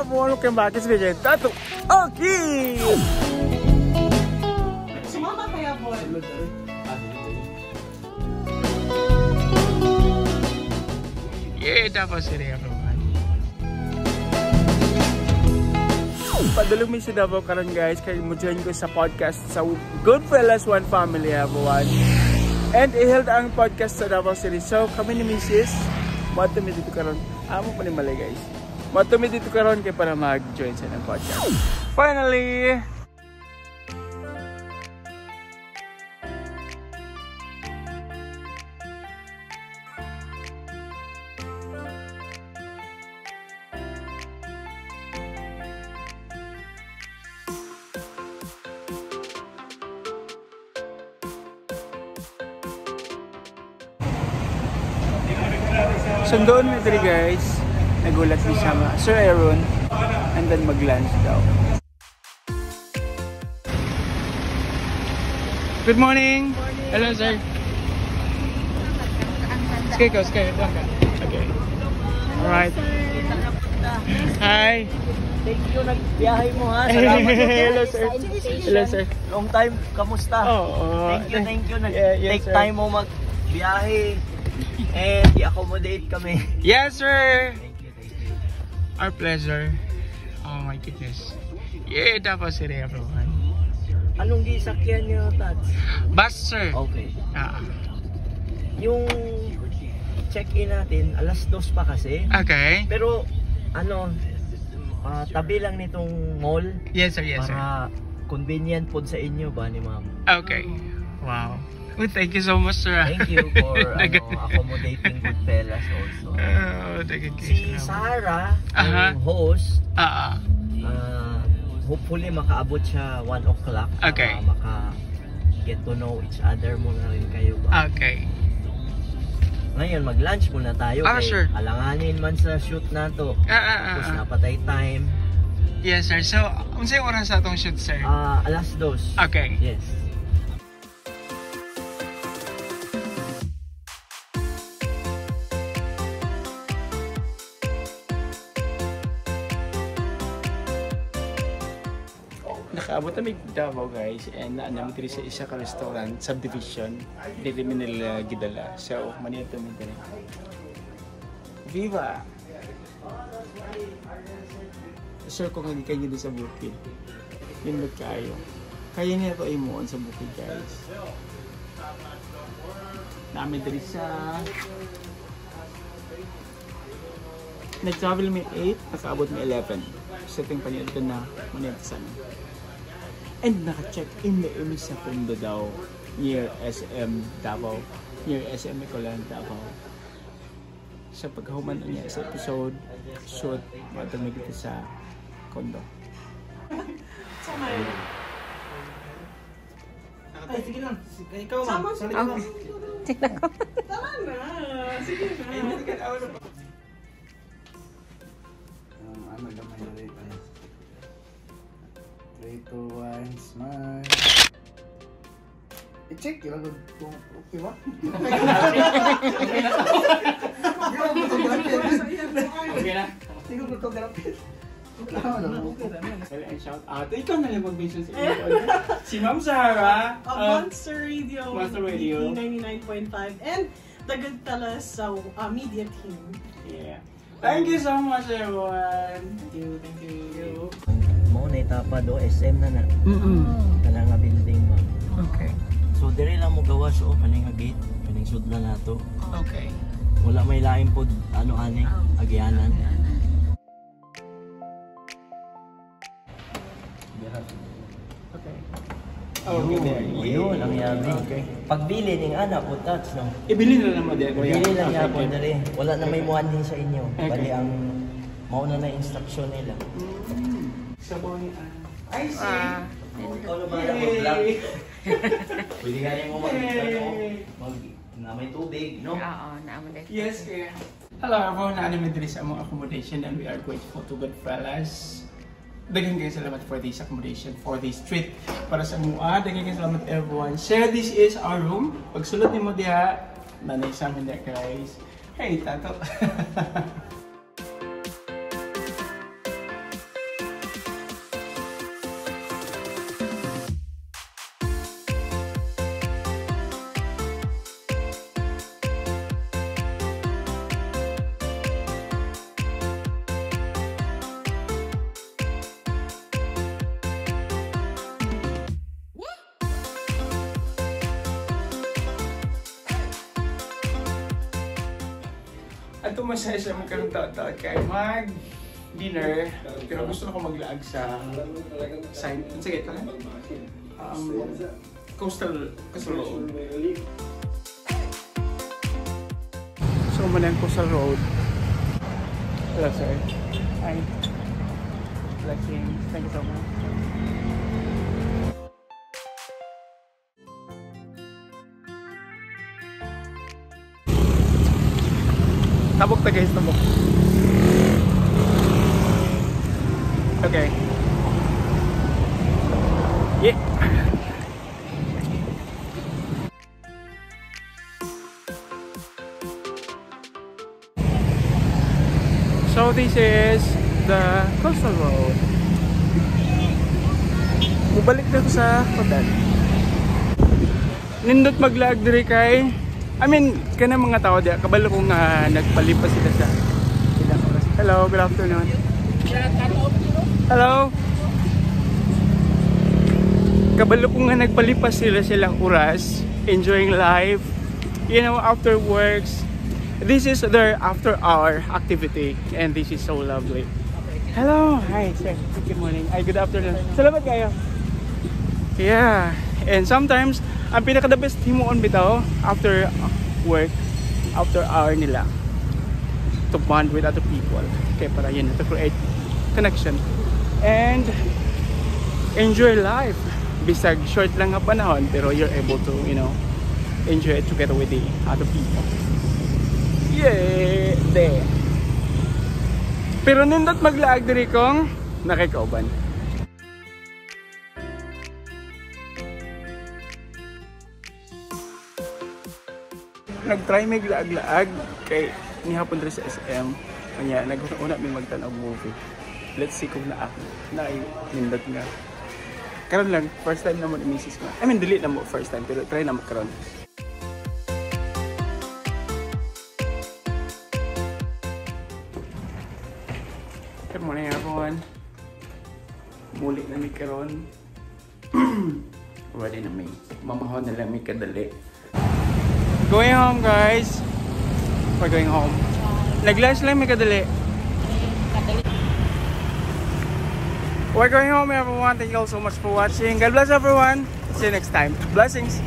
welcome back. It's Vijay Tato. Okay! Sumama kaya, boy. Yeah, tapos sila everyone. Padulong mi si Davao karon guys, kaya mo join ko sa podcast sa Goodfellas One Family everyone. And i-held ang podcast sa Davao City. So kami ni Mrs. Mato mi dito karon. Amo pa ni malay guys. Mato mi dito karon kay para mag-join sa ng podcast. Finally, sundoon mo dito guys, nagulat ni sama Sir Aaron, and then mag-lunch daw. Good morning! Hello sir! Sige ka. Okay. Alright. Hi! Thank you, nagbiyahe mo ha. Salamat. Hello sir! Hello sir! Long time, kamusta? Thank you. Take time mo magbiyahe. And i-accommodate kami. Yes, sir! Thank you. Our pleasure. Oh my goodness. Yeah, tapos sila everyone. Anong gisakyan niyo, Tats? Bus, sir. Okay. Yung check-in natin, alas 2 pa kasi. Okay. Pero, tabi lang nitong mall. Yes, sir. Yes, sir. Para convenient po sa inyo ba ni ma'am? Okay. Wow. Well, thank you so much, sir. Thank you for accommodating Goodfellas also. Si Sarah, ang host, hopefully makaabot siya 1 o'clock. Okay. Maka-get to know each other muna rin kayo ba? Okay. Ngayon, mag-lunch muna tayo. Sure. Alanganin man sa shoot na to. Tapos napatay time. Yes, sir. So, unsay oras sa atong shoot, sir? Alas 2. Okay. Yes. Nakaabot na may Davao guys, and naanam diri sa isa ka restaurant subdivision dili mi nila gidala, so manito mi diri. Viva! Sure kung hindi kayo dito sa bukid, yun ba kayo? Kaya niya ito imuon sa bukid guys. Namin diri sa nag-travel mi 8, nakaabot mi 11. Setting pa niya ito na manito sa amin. And naka-check-in na imi sa condo daw near SM Davao, near SM Ecoland Davao. Sa pagkahuman niya sa episode, shoot, matang dito sa condo. Ay, sige lang. Ikaw, ma'am. Salita lang. Tama na. Sige na. Ano gamay na rin tayo. 3, 2, 1, smile. I-check yun kung okay ba? Okay na? Hindi ko photography. Shout out. Ikaw na lang mag-mention sa inyo. Si Ma'am Sarah. Monster Radio. Monster Radio. 99.5 and the Goodfellas sa media team. Yeah. Thank you so much everyone. Thank you. Mo na etapa do SM na. Kana nga building mo. Okay. So dire lang mo gawas kaning nga gate, kaning sudlan nato. Okay. Wala may lain pod ani agyanan. Okay. Yun ang yabi. Okay. Pagbili ning anak po touch no. Ibili na naman din. Bili lang niya po dali. Wala na may muanhin sa inyo. Bali ang mauna na instruction nila. Sabon. I see. Ano ba na mag-vlog? Pwede nga mo na may tubig, no? Oo, naamon din. Yes, kaya. Hello everyone, naanime diri sa among accommodation and we are grateful to Goodfellas. Daghang kayo salamat for this accommodation, for this treat para sa mua. Daghang kayo salamat everyone. Share, this is our room. Pagsulot ni mo diha, nanay sa amin there guys. Hey, Tato. Ato masaya siya magkaroon taon kay mag-dinner. Pero gusto na ko maglaag sa side. Sige, tara. Coastal Road. So, muna yung Coastal Road. Hello, sir. Hi. Blessings. Thank you so much. Tabok na guys, tabok. Okay. Yeah. So this is the Coastal Road. Mubalik na ko sa hotel. Nindot maglag diri kay kana mga tao diya, kabalo kong nagpalipas sila sa ilang oras. Hello, good afternoon. Hello. Kabalo kong nagpalipas sila silang oras, enjoying life, you know, after works. This is their after hour activity and this is so lovely. Hello, hi sir, good morning. Ay, good afternoon. Salamat kayo. Yeah, and sometimes ang pinaka the best himuon bitaw after work, after hour nila to bond with other people. Okay, para yun, to create connection and enjoy life. Bisag short lang nga panahon, pero you're able to, you know, enjoy it together with the other people. Yeah, there. Pero nindot maglaag diri kong nakikauban. Nag-try may laag-laag kay nihapon rin sa SM. Kanya, nag-una may magtanaw movie. Let's see kung nindot nga. Karon lang, first time naman i-misis ko. Delete na mo first time, pero try na mo karon. Good morning everyone. Muli na may karon. Ready na may. Mamahon na lang may kadali. Going home guys. We're going home. Nag-lunch lang may kadali. We're going home everyone. Thank you all so much for watching. God bless everyone. See you next time. Blessings.